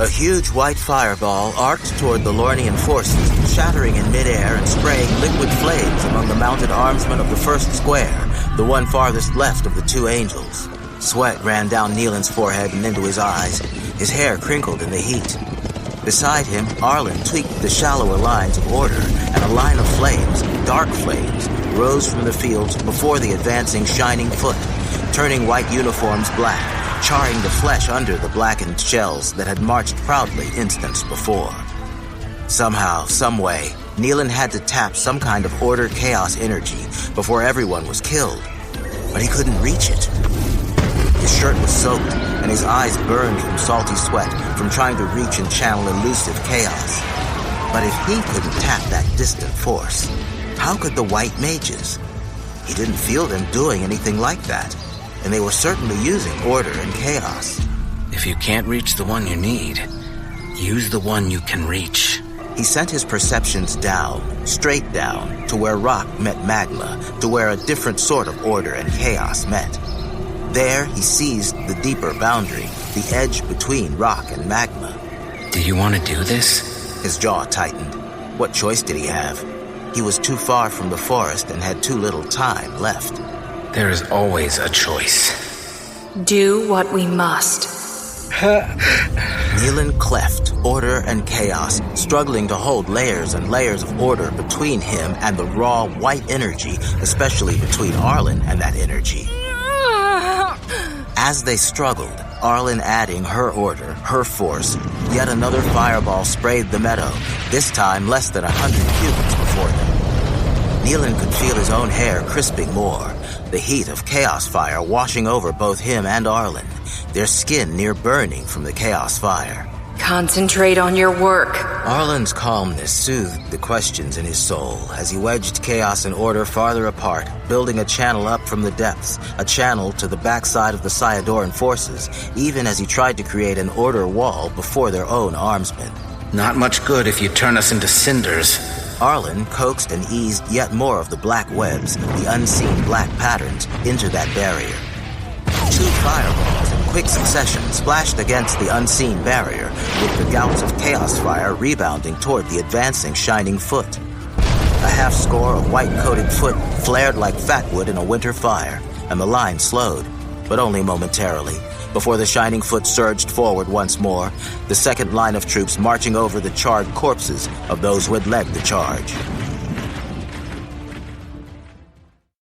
A huge white fireball arced toward the Lornian forces, shattering in midair and spraying liquid flames among the mounted armsmen of the first square, the one farthest left of the two angels. Sweat ran down Nylan's forehead and into his eyes. His hair crinkled in the heat. Beside him, Arlen tweaked the shallower lines of order, and a line of flames, dark flames, rose from the fields before the advancing shining foot, turning white uniforms black, charring the flesh under the blackened shells that had marched proudly instants before. Somehow, someway, Nylan had to tap some kind of order-chaos energy before everyone was killed, but he couldn't reach it. His shirt was soaked, and his eyes burned from salty sweat from trying to reach and channel elusive chaos. But if he couldn't tap that distant force, how could the white mages? He didn't feel them doing anything like that, and they were certainly using order and chaos. If you can't reach the one you need, use the one you can reach. He sent his perceptions down, straight down, to where rock met magma, to where a different sort of order and chaos met. There, he seized the deeper boundary, the edge between rock and magma. Do you want to do this? His jaw tightened. What choice did he have? He was too far from the forest and had too little time left. There is always a choice. Do what we must. Nylan cleft, order and chaos, struggling to hold layers and layers of order between him and the raw white energy, especially between Arlen and that energy. As they struggled, Arlen adding her order, her force, yet another fireball sprayed the meadow, this time less than 100 cubits before them. Nylan could feel his own hair crisping more, the heat of chaos fire washing over both him and Arlen, their skin near burning from the chaos fire. Concentrate on your work. Arlen's calmness soothed the questions in his soul as he wedged chaos and order farther apart, building a channel up from the depths, a channel to the backside of the Syadoran forces, even as he tried to create an order wall before their own armsmen. Not much good if you turn us into cinders. Arlen coaxed and eased yet more of the black webs, the unseen black patterns, into that barrier. 2 fireballs in quick succession splashed against the unseen barrier, with the gouts of chaos fire rebounding toward the advancing shining foot. A half score of white-coated foot flared like fatwood in a winter fire, and the line slowed, but only momentarily, before the shining foot surged forward once more, the second line of troops marching over the charred corpses of those who had led the charge.